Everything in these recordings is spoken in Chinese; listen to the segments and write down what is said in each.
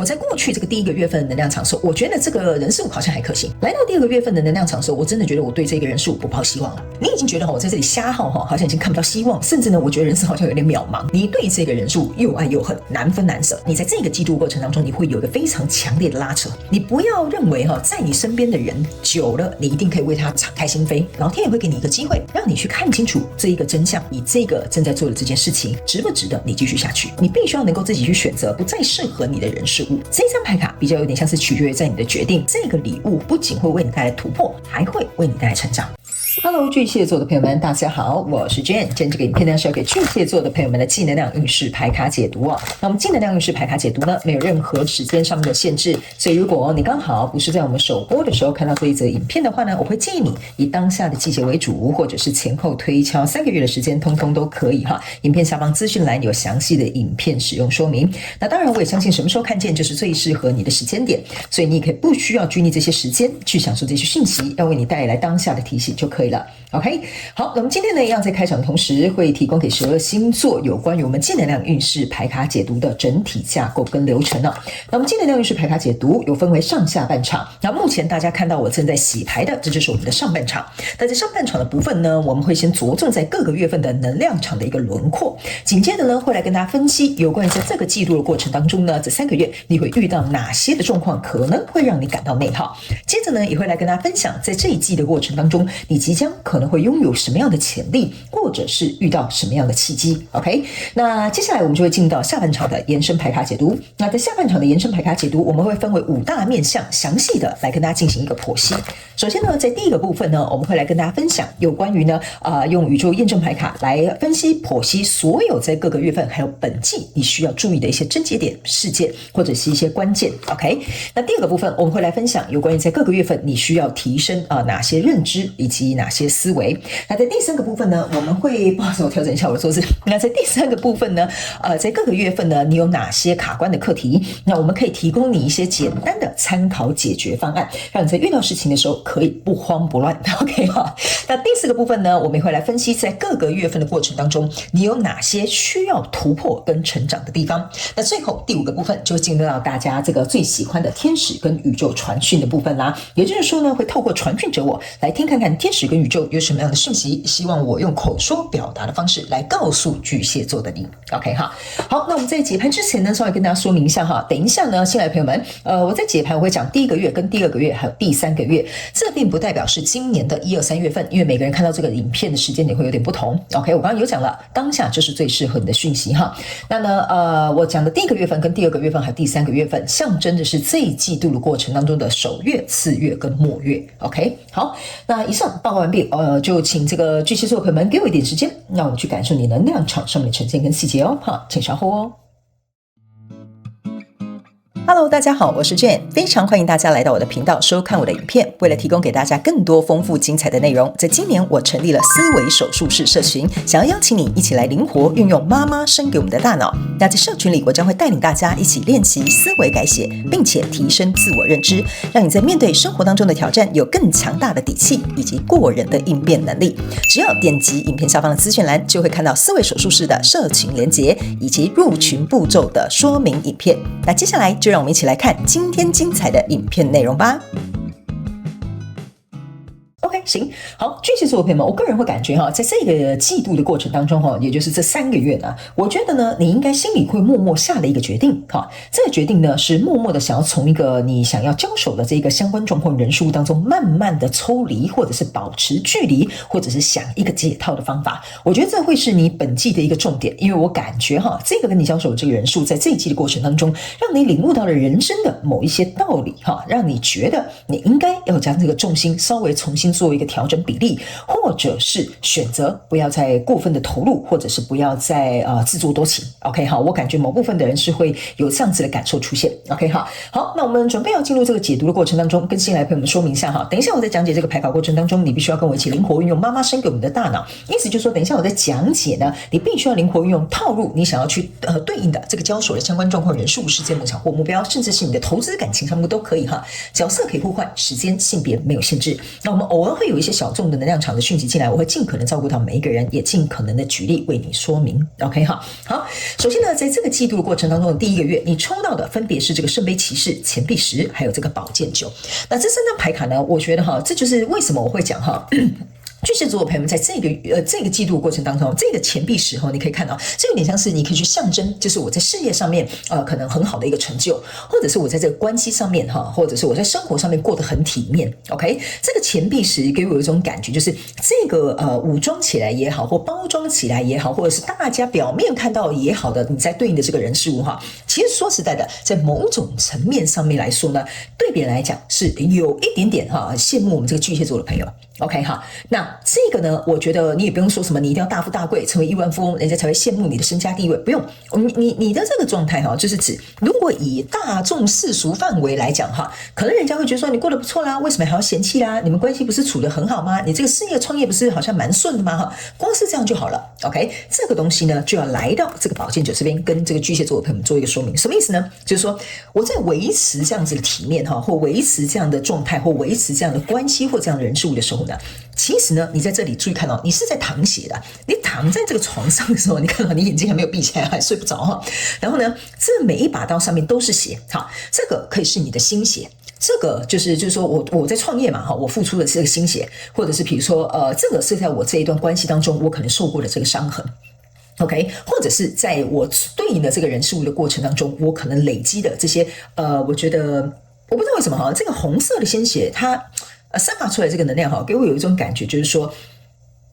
我在过去这个第一个月份的能量场的时候，我觉得这个人事物好像还可行。来到第二个月份的能量场的时候，我真的觉得我对这个人事物不抱希望了。你已经觉得我在这里瞎耗好像已经看不到希望，甚至呢，我觉得人生好像有点渺茫。你对这个人事物又爱又恨，难分难舍。你在这个季度过程当中，你会有一个非常强烈的拉扯。你不要认为在你身边的人久了，你一定可以为他敞开心扉。老天也会给你一个机会，让你去看清楚这一个真相。你这个正在做的这件事情，值不值得你继续下去？你必须要能够自己去选择不再适合你的人事物。这张牌卡比较有点像是取决于在你的决定。这个礼物不仅会为你带来突破，还会为你带来成长。Hello， 巨蟹座的朋友们，大家好，我是 Jane。今天这个影片呢是要给巨蟹座的朋友们的技能量运势牌卡解读哦。那我们技能量运势牌卡解读呢，没有任何时间上面的限制，所以如果你刚好不是在我们首播的时候看到这一则影片的话呢，我会建议你以当下的季节为主，或者是前后推敲3个月的时间，通通都可以哈。影片下方资讯栏有详细的影片使用说明。那当然，我也相信什么时候看见就是最适合你的时间点，所以你也可以不需要拘泥这些时间去享受这些讯息，要为你带来当下的提醒就可以了。OK， 好，那么今天呢，一样在开场的同时，会提供给12星座有关于我们技能量运势牌卡解读的整体架构跟流程哦。那么技能量运势牌卡解读有分为上下半场，那目前大家看到我正在洗牌的，这就是我们的上半场。那在上半场的部分呢，我们会先着重在各个月份的能量场的一个轮廓，紧接着呢，会来跟大家分析有关于在这个季度的过程当中呢，这3个月你会遇到哪些的状况，可能会让你感到内耗。接着呢，也会来跟大家分享在这一季的过程当中，你即将可能会拥有什么样的潜力，或者是遇到什么样的契机。 OK， 那接下来我们就会进到下半场的延伸牌卡解读。那在下半场的延伸牌卡解读，我们会分为5大面向，详细的来跟大家进行一个剖析。首先呢，在第一个部分呢，我们会来跟大家分享有关于呢用宇宙验证牌卡来分析剖析所有在各个月份还有本季你需要注意的一些症结点事件，或者是一些关键。 OK， 那第二个部分我们会来分享有关于在各个月份你需要提升哪些认知以及哪些思维。那在第3个部分呢，我们会不好意思，我调整一下我的桌子。那在第3个部分呢，在各个月份呢，你有哪些卡关的课题？那我们可以提供你一些简单的参考解决方案，让你在遇到事情的时候可以不慌不乱。OK 哈。那第4个部分呢，我们也会来分析在各个月份的过程当中，你有哪些需要突破跟成长的地方。那最后第5个部分就进入到大家这个最喜欢的天使跟宇宙传讯的部分啦。也就是说呢，会透过传讯者我来听看看天使跟宇宙有什么样的讯息，希望我用口说表达的方式来告诉巨蟹座的你。 OK 哈。好，那我们在解盘之前呢，稍微跟大家说明一下哈。等一下呢，新来的朋友们，我在解盘我会讲第1个月跟第2个月还有第3个月，这并不代表是今年的1、2、3月份，因为每个人看到这个影片的时间点会有点不同。 OK， 我刚刚有讲了，当下就是最适合你的讯息哈。那呢我讲的第1个月份跟第2个月份还有第3个月份，象征的是这一季度的过程当中的首月、次月跟末月。 OK， 好，那以上报告完毕，就请这个巨蟹座的朋友们给我一点时间，让我们去感受你能量场上面的呈现跟细节哦。好，请稍后哦。Hello， 大家好，我是 Jane， 非常欢迎大家来到我的频道收看我的影片。为了提供给大家更多丰富精彩的内容，在今年我成立了思维手术室社群，想要邀请你一起来灵活运用妈妈生给我们的大脑。那在社群里，我将会带领大家一起练习思维改写，并且提升自我认知，让你在面对生活当中的挑战有更强大的底气以及过人的应变能力。只要点击影片下方的资讯栏，就会看到思维手术室的社群连结以及入群步骤的说明影片。那接下来就让我们一起来看今天精彩的影片内容吧。OK， 行，好，巨蟹座的朋友们，我个人会感觉在这个季度的过程当中也就是这3个月呢，我觉得呢，你应该心里会默默下了一个决定这个决定呢是默默的想要从一个你想要交手的这个相关状况人数当中慢慢的抽离，或者是保持距离，或者是想一个解套的方法。我觉得这会是你本季的一个重点，因为我感觉这个跟你交手的这个人数在这一季的过程当中，让你领悟到了人生的某一些道理让你觉得你应该要将这个重心稍微重新做一个调整比例，或者是选择不要再过分的投入，或者是不要再自作多情。 OK 好，我感觉某部分的人是会有这样子的感受出现。 OK 好，那我们准备要进入这个解读的过程当中，跟新来的朋友们说明一下等一下我在讲解这个牌卡过程当中，你必须要跟我一起灵活运用妈妈生给我们的大脑，意思就是说等一下我在讲解呢，你必须要灵活运用套入你想要去对应的这个交手的相关状况人数、事件、梦想或目标，甚至是你的投资感情项目都可以角色可以互换，时间性别没有限制。那我们偶尔会有一些小众的能量场的讯息进来，我会尽可能照顾到每一个人，也尽可能的举例为你说明。OK 哈，好，首先呢，在这个季度的过程当中的第一个月，你抽到的分别是这个圣杯骑士、钱币10，还有这个宝剑9。那这3张牌卡呢，我觉得哈，这就是为什么我会讲哈。巨蟹座的朋友们，在这个季度过程当中，这个钱币10你可以看到，这有点像是你可以去象征，就是我在事业上面可能很好的一个成就，或者是我在这个关系上面或者是我在生活上面过得很体面。OK， 这个钱币10给我有一种感觉，就是这个武装起来也好，或包装起来也好，或者是大家表面看到也好的，你在对应的这个人事物其实说实在的，在某种层面上面来说呢，对别人来讲是有一点点羡慕我们这个巨蟹座的朋友。OK 哈，那这个呢，我觉得你也不用说什么，你一定要大富大贵，成为亿万富翁，人家才会羡慕你的身家地位，不用。你的这个状态就是指，如果以大众世俗范围来讲可能人家会觉得说你过得不错啦，为什么还要嫌弃啦？你们关系不是处得很好吗？你这个事业创业不是好像蛮顺的吗？光是这样就好了。OK， 这个东西呢，就要来到这个宝剑9这边，跟这个巨蟹座的朋友们做一个说明。什么意思呢？就是说我在维持这样子的体面或维持这样的状态，或维持这样的关系或这样的人事物的时候，其实呢，你在这里注意看到，你是在淌血的。你躺在这个床上的时候，你看到你眼睛还没有闭起来，还睡不着然后呢，这每一把刀上面都是血。好，这个可以是你的心血。这个就是说我在创业嘛我付出的是这个心血，或者是比如说这个是在我这一段关系当中我可能受过的这个伤痕。OK， 或者是在我对应的这个人事物的过程当中，我可能累积的这些我觉得我不知道为什么这个红色的鲜血它散发出来这个能量给我有一种感觉，就是说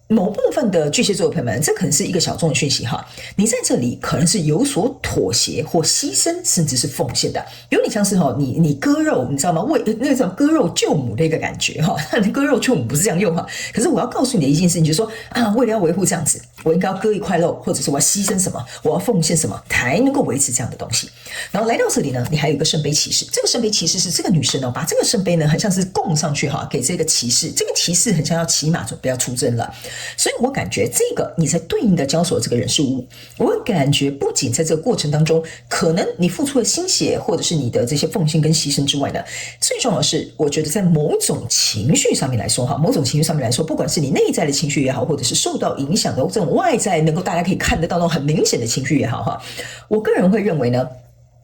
某部分的巨蟹座的朋友们，这可能是一个小众的讯息你在这里可能是有所妥协或牺牲，甚至是奉献的，有点像是你割肉，你知道吗？为那种割肉救母的一个感觉割肉救母不是这样用可是我要告诉你的一件事情，就是说为了要维护这样子，我应该要割一块肉，或者是我要牺牲什么，我要奉献什么，才能够维持这样的东西。然后来到这里呢，你还有一个圣杯骑士，这个圣杯骑士是这个女生把这个圣杯呢，很像是供上去给这个骑士，这个骑士很像要骑马准备要出征了。所以我感觉这个你在对应的交手这个人事物，我感觉不仅在这个过程当中，可能你付出了心血，或者是你的这些奉献跟牺牲之外呢，最重要的是，我觉得在某种情绪上面来说某种情绪上面来说，不管是你内在的情绪也好，或者是受到影响的这种外在能够大家可以看得到那种很明显的情绪也好我个人会认为呢，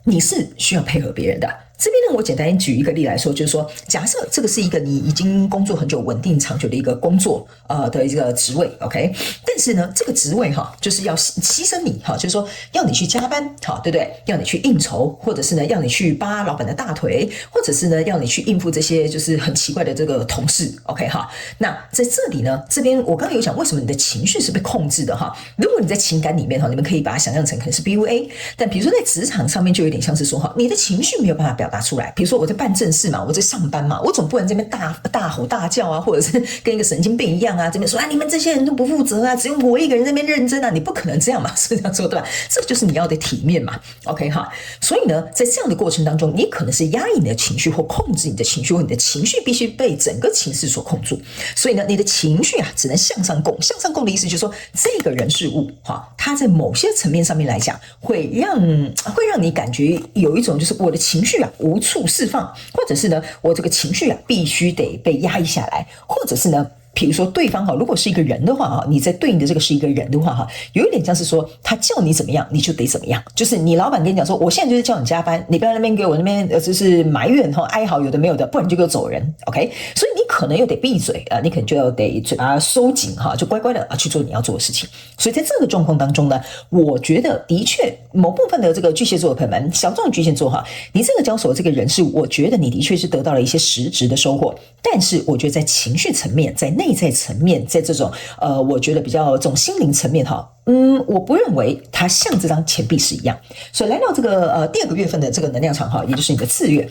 你是需要配合别人的。这边呢，我简单举一个例来说，就是说，假设这个是一个你已经工作很久、稳定长久的一个工作的一个职位 ，OK， 但是呢，这个职位就是要牺牲你就是说要你去加班对不对？要你去应酬，或者是呢要你去扒老板的大腿，或者是呢要你去应付这些就是很奇怪的这个同事 ，OK 那在这里呢，这边我刚刚有讲为什么你的情绪是被控制的如果你在情感里面你们可以把它想象成可能是 PUA， 但比如说在职场上面就有点像是说你的情绪没有办法表达出来。比如说我在办正事嘛，我在上班嘛，我总不能这边大吼大叫或者是跟一个神经病一样这边说你们这些人都不负责只有我一个人在那边认真你不可能这样嘛，是这样说对吧？这就是你要的体面嘛 ，OK 所以呢，在这样的过程当中，你可能是压抑你的情绪或控制你的情绪，或你的情绪必须被整个情势所控住。所以呢，你的情绪只能向上供。向上供的意思就是说，这个人事物它在某些层面上面来讲，会让你感觉有一种就是我的情绪无处释放，或者是呢，我这个情绪必须得被压抑下来，或者是呢，比如说对方如果是一个人的话你在对应的这个是一个人的话有一点像是说他叫你怎么样你就得怎么样，就是你老板跟你讲说我现在就是叫你加班，你不要在那边给我那边就是埋怨哀嚎有的没有的，不然你就给我走人 OK， 所以你可能又得闭嘴你可能就要得嘴巴收紧就乖乖的去做你要做的事情。所以在这个状况当中呢，我觉得的确某部分的这个巨蟹座的朋友们，小众的巨蟹座你这个交手的这个人事，我觉得你的确是得到了一些实质的收获，但是我觉得在情绪层面，在内在层面，在这种我觉得比较这种心灵层面我不认为它像这张钱币10一样。所以来到这个第2个月份的这个能量场也就是你的4月。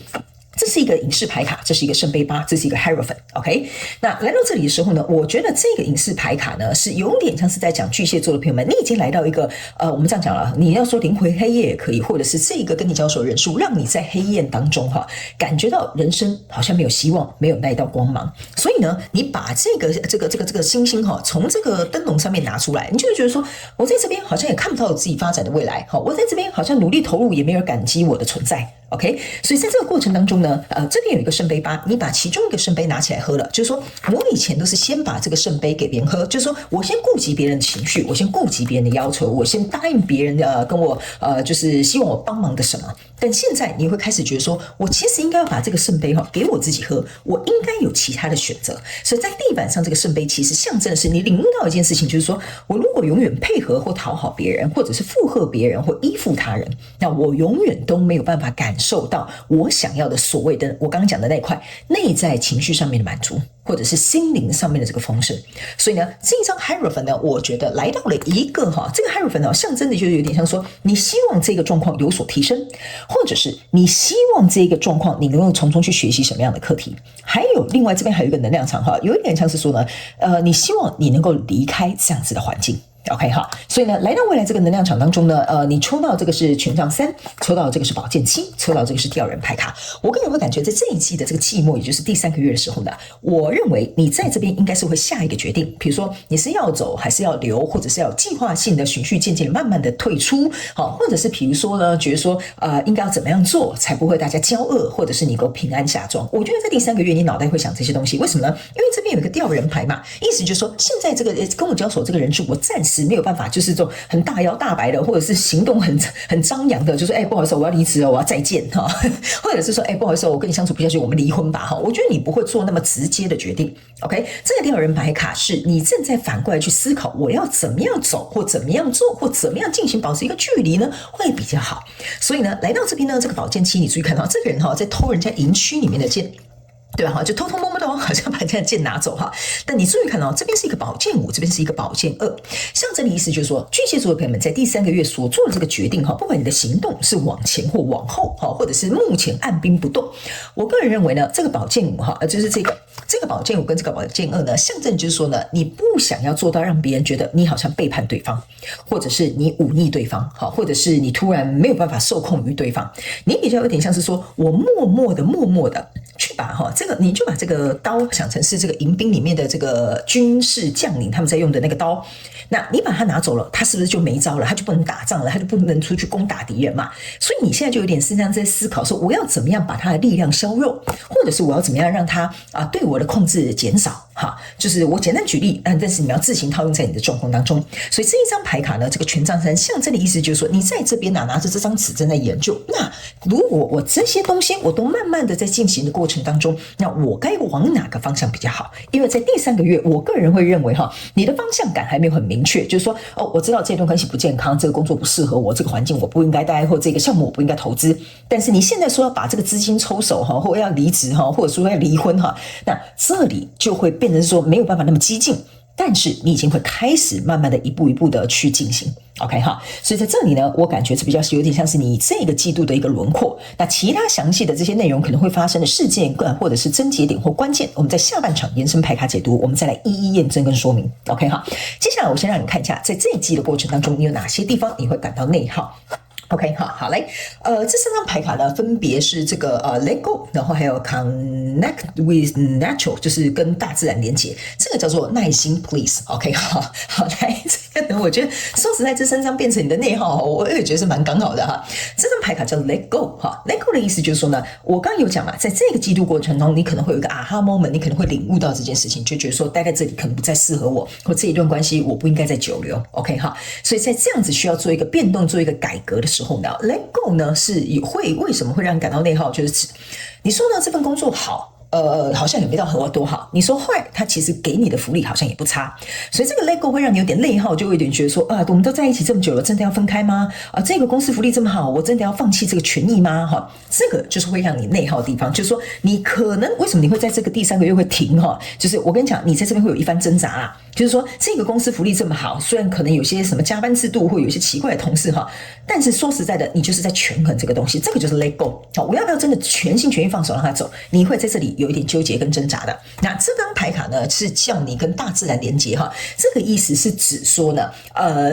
这是一个隐士牌卡，这是一个圣杯8，这是一个 Hierophant OK， 那来到这里的时候呢，我觉得这个隐士牌卡呢是有点像是在讲巨蟹座的朋友们，你已经来到一个我们这样讲了，你要说灵魂黑夜也可以，或者是这个跟你交手的人数让你在黑夜当中感觉到人生好像没有希望，没有那一道光芒。所以呢，你把这个星星从这个灯笼上面拿出来，你就会觉得说我在这边好像也看不到自己发展的未来我在这边好像努力投入也没有人感激我的存在 OK， 所以在这个过程当中呢，这边有一个圣杯八，你把其中一个圣杯拿起来喝了，就是说我以前都是先把这个圣杯给别人喝，就是说我先顾及别人的情绪，我先顾及别人的要求，我先答应别人跟我就是希望我帮忙的什么。但现在你会开始觉得说，我其实应该要把这个圣杯给我自己喝，我应该有其他的选择。所以在地板上这个圣杯其实象征的是你领悟到一件事情，就是说我如果永远配合或讨好别人，或者是附和别人或依附他人，那我永远都没有办法感受到我想要的所谓的我刚刚讲的那一块内在情绪上面的满足，或者是心灵上面的这个丰盛。所以呢，这一张 Hierophant 呢，我觉得来到了一个这个 Hierophant 象征的就是有点像说，你希望这个状况有所提升，或者是你希望这个状况你能够从中去学习什么样的课题。还有另外这边还有一个能量场有一点像是说呢，你希望你能够离开这样子的环境。OK 哈，所以呢，来到未来这个能量场当中呢，你抽到这个是权杖3，抽到这个是宝剑7，抽到这个是吊人牌卡。我个人会感觉在这一季的这个季末，也就是第3个月的时候呢，我认为你在这边应该是会下一个决定，比如说你是要走还是要留，或者是要有计划性的循序渐进慢慢的退出，好，或者是比如说呢，觉得说应该要怎么样做才不会大家交恶，或者是你够平安下庄。我觉得在第3个月你脑袋会想这些东西，为什么呢？因为这边有一个吊人牌嘛，意思就是说现在这个跟我交手这个人是我暂时没有办法，就是这种很大摇大摆的，或者是行动很张扬的，就说不好意思，我要离职了，我要再见或者是说不好意思，我跟你相处不下去，我们离婚吧我觉得你不会做那么直接的决定。OK， 这个吊人牌卡是你正在反过来去思考，我要怎么样走，或怎么样做，或怎么样进行，保持一个距离呢，会比较好。所以呢，来到这边呢，这个宝剑7，你注意看到这个人在偷人家营区里面的剑。对吧？就偷偷摸摸的好像把人家的剑拿走但你注意看这边是一个宝剑5，这边是一个宝剑2，象征的意思就是说，巨蟹座的朋友们在第3个月所做的这个决定不管你的行动是往前或往后或者是目前按兵不动，我个人认为呢，这个宝剑5就是这个宝剑5跟这个宝剑2呢，象征就是说呢，你不想要做到让别人觉得你好像背叛对方，或者是你忤逆对方或者是你突然没有办法受控于对方，你比较有点像是说我默默的去把这个，你就把这个刀想成是这个迎宾里面的这个军事将领他们在用的那个刀，那你把它拿走了，他是不是就没招了？他就不能打仗了，他就不能出去攻打敌人嘛？所以你现在就有点实际上在思考说，我要怎么样把他的力量削弱，或者是我要怎么样让他对我的控制减少就是我简单举例，但是你要自行套用在你的状况当中。所以这一张牌卡呢，这个权杖3象征的意思就是说，你在这边拿着这张纸正在研究，那如果我这些东西我都慢慢的在进行的过程当中，那我该往哪个方向比较好？因为在第3个月，我个人会认为你的方向感还没有很明确，就是说我知道这段关系不健康，这个工作不适合我，这个环境我不应该待，或这个项目我不应该投资，但是你现在说要把这个资金抽手或要离职或者说要离婚那这里就会变成说没有办法那么激进，但是你已经会开始慢慢的一步一步的去进行。OK 所以在这里呢，我感觉是比较有点像是你这个季度的一个轮廓。那其他详细的这些内容可能会发生的事件或者是症结点或关键，我们在下半场延伸牌卡解读，我们再来一一验证跟说明。OK 接下来我先让你看一下，在这一季的过程当中，你有哪些地方你会感到内耗。OK 好来，这3张牌卡呢，分别是这个Let Go， 然后还有 Connect with Natural， 就是跟大自然连结，这个叫做耐心 Please。OK 好来，这个呢，我觉得说实在，这3张变成你的内耗，我也觉得是蛮刚好的这张牌卡叫 Let Go Let Go 的意思就是说呢，我刚刚有讲嘛，在这个季度过程中，你可能会有一个 aha moment， 你可能会领悟到这件事情，就觉得说待在这里可能不再适合我，或这一段关系我不应该再久留。OK 所以在这样子需要做一个变动，做一个改革的时候呢，Let Go 呢是为什么会让你感到内耗？就是你说呢，这份工作好。好像也没到多好。你说坏，他其实给你的福利好像也不差，所以这个 Let Go 会让你有点内耗，就会有点觉得说我们都在一起这么久了，真的要分开吗？这个公司福利这么好，我真的要放弃这个权益吗？这个就是会让你内耗的地方，就是说你可能为什么你会在这个第3个月会停就是我跟你讲，你在这边会有一番挣扎啦。就是说这个公司福利这么好，虽然可能有些什么加班制度或有一些奇怪的同事但是说实在的，你就是在权衡这个东西，这个就是 Let Go。我要不要真的全心全意放手让他走？你会在这里有一点纠结跟挣扎的。那这张牌卡呢是叫你跟大自然连接哈，这个意思是指说呢，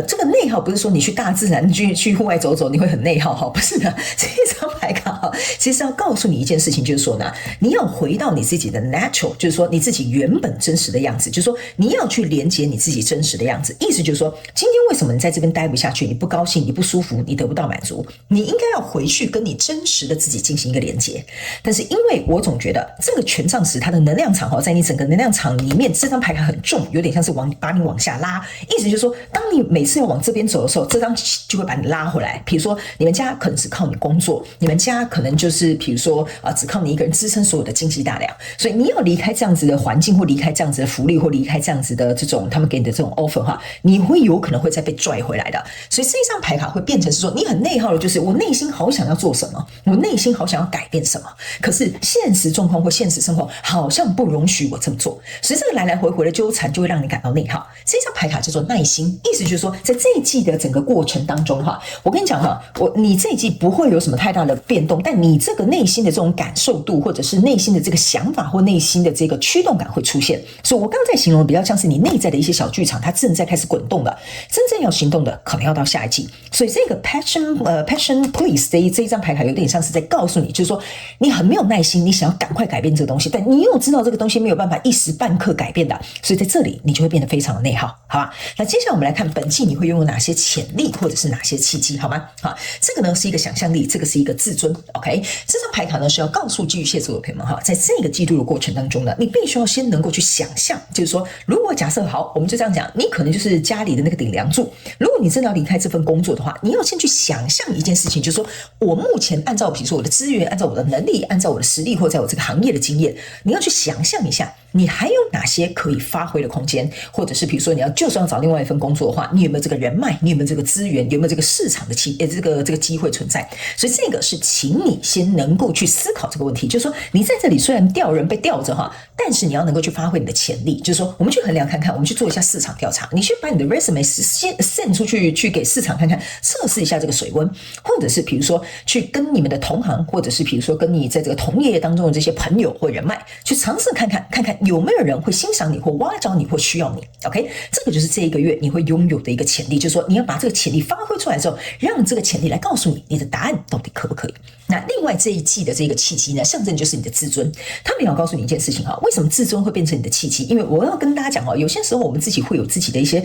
这个内耗不是说你去大自然去户外走走你会很内耗哈，不是的，这一张牌卡哈，其实要告诉你一件事情，就是说呢，你要回到你自己的 natural， 就是说你自己原本真实的样子，就是说你要去连接你自己真实的样子。意思就是说，今天为什么你在这边待不下去，你不高兴，你不舒服，你得不到满足，你应该要回去跟你真实的自己进行一个连接。但是因为我总觉得这个权杖十它的能量场哈，在你整个能量场里面，这张牌卡很重，有点像是把你往下拉。意思就是说，当你每次要往这边走的时候，这张就会把你拉回来。比如说，你们家可能只靠你工作，你们家可能就是比如说只靠你一个人支撑所有的经济大梁，所以你要离开这样子的环境，或离开这样子的福利，或离开这样子的这种他们给你的这种 offer 哈，你会有可能会再被拽回来的。所以这一张牌卡会变成是说，你很内耗的，就是我内心好想要做什么，我内心好想要改变什么，可是现实状况或现实生活好像不容许我这么做，所以这个来来回回的纠缠就会让你感到内耗。这张牌卡叫做耐心，意思就是说，在这一季的整个过程当中哈，我跟你讲哈，你这一季不会有什么太大的变动，但你这个内心的这种感受度，或者是内心的这个想法或内心的这个驱动感会出现。所以我刚才形容的比较像是你内在的一些小剧场，它正在开始滚动了，真正要行动的可能要到下一季。所以这个 passion please 这一张牌卡有点像是在告诉你，就是说你很没有耐心，你想要赶快改变这个东西，但你又知道这个东西没有办法一时半刻改变的，所以在这里你就会变得非常的内耗，好吧？那接下来我们来看本季你会拥有哪些潜力或者是哪些契机，好吗？好，这个呢是一个想象力，这个是一个自尊 ，OK？ 这张牌卡呢是要告诉巨蟹座的朋友们哈，在这个季度的过程当中呢，你必须要先能够去想象，就是说，如果假设好，我们就这样讲，你可能就是家里的那个顶梁柱，如果你真的要离开这份工作的话，你要先去想象一件事情，就是说我目前按照比如说我的资源，按照我的能力，按照我的实力，或者在我这个行业的经验，你要去想象一下，你还有哪些可以发挥的空间，或者是比如说你就算要找另外一份工作的话，你有没有这个人脉，你有没有这个资源，有没有这个市场的这个机会存在？所以这个是请你先能够去思考这个问题，就是说你在这里虽然吊人被吊着哈，但是你要能够去发挥你的潜力，就是说我们去衡量看看，我们去做一下市场调查，你去把你的 resume 先 send 出去，去给市场看看，测试一下这个水温，或者是比如说去跟你们的同行，或者是比如说跟你在这个同业当中的这些朋友或人脉，去尝试看看有没有人会欣赏你或挖角你或需要你。 OK， 这个就是这一个月你会拥有的一个潜力，就是说你要把这个潜力发挥出来之后，让这个潜力来告诉你你的答案到底可不可以。那另外这一季的这个契机呢，象征就是你的自尊。他们要告诉你一件事情哈，为什么自尊会变成你的契机？因为我要跟大家讲有些时候我们自己会有自己的一些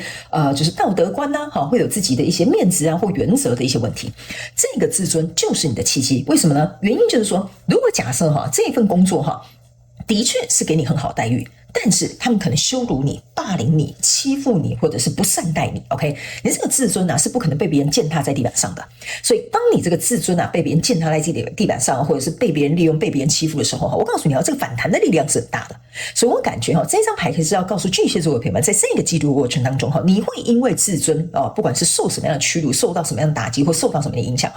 就是道德观呐，会有自己的一些面子啊或原则的一些问题。这个自尊就是你的契机，为什么呢？原因就是说，如果假设这份工作的确是给你很好待遇，但是他们可能羞辱你、霸凌你、欺负你，或者是不善待你。OK， 你这个自尊是不可能被别人践踏在地板上的。所以，当你这个自尊被别人践踏在地板上，或者是被别人利用、被别人欺负的时候，我告诉你这个反弹的力量是很大的。所以我感觉这张牌可是要告诉巨蟹座的朋友们，在这个季度过程当中你会因为自尊不管是受什么样的屈辱、受到什么样的打击或受到什么样的影响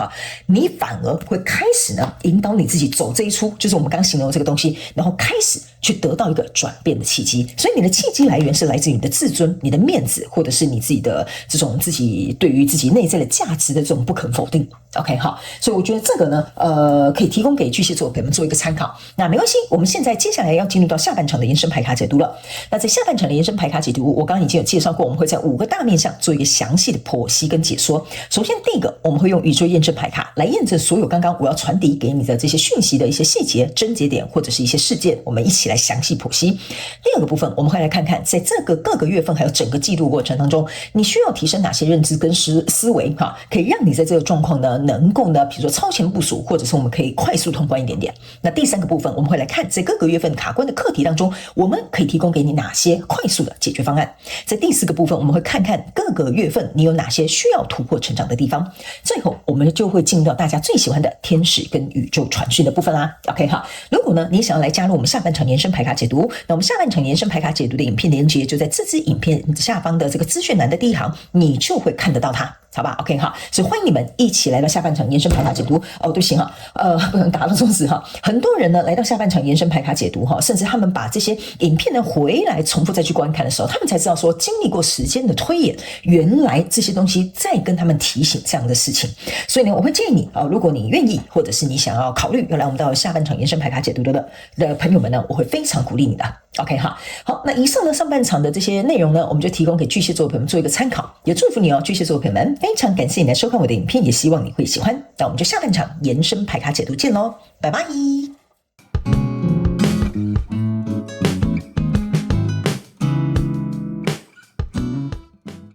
你反而会开始引导你自己走这一出，就是我们刚形容的这个东西，然后开始去得到一个转变的契机。所以你的契机来源是来自于你的自尊、你的面子，或者是你自己的这种自己对于自己内在的价值的这种不肯否定。OK， 好，所以我觉得这个呢，可以提供给巨蟹座的朋友们做一个参考。那没关系，我们现在接下来要进入到下半场的延伸牌卡解读了。那在下半场的延伸牌卡解读，我刚刚已经有介绍过，我们会在5个大面向做一个详细的剖析跟解说。首先，第一个，我们会用宇宙验证牌卡来验证所有刚刚我要传递给你的这些讯息的一些细节、症结点或者是一些事件，我们一起来详细剖析。第二个部分，我们会来看看在这个各个月份还有整个季度过程当中，你需要提升哪些认知跟思维可以让你在这个状况呢能够比如说超前部署，或者是我们可以快速通关一点点。那第三个部分，我们会来看在各个月份卡关的课题当中，我们可以提供给你哪些快速的解决方案。在第四个部分，我们会看看各个月份你有哪些需要突破成长的地方。最后，我们就会进入到大家最喜欢的天使跟宇宙传讯的部分啦。OK， 好，如果呢你想要来加入我们下半场延伸牌卡解读，那我们下半场延伸牌卡解读的影片连结就在这支影片下方的这个资讯栏的第一行，你就会看得到它。好吧 ，OK 哈，所以欢迎你们一起来到下半场延伸牌卡解读哦。对不起哈，不能打到中指哈。很多人呢来到下半场延伸牌卡解读哈，甚至他们把这些影片呢回来重复再去观看的时候，他们才知道说，经历过时间的推演，原来这些东西在跟他们提醒这样的事情。所以呢，我会建议你如果你愿意，或者是你想要考虑要来我们到下半场延伸牌卡解读的朋友们呢，我会非常鼓励你的。OK 哈，好，那以上呢上半场的这些内容呢，我们就提供给巨蟹座的朋友们做一个参考，也祝福你巨蟹座的朋友们，非常感谢你来收看我的影片，也希望你会喜欢。那我们就下半场延伸牌卡解读见喽，拜拜。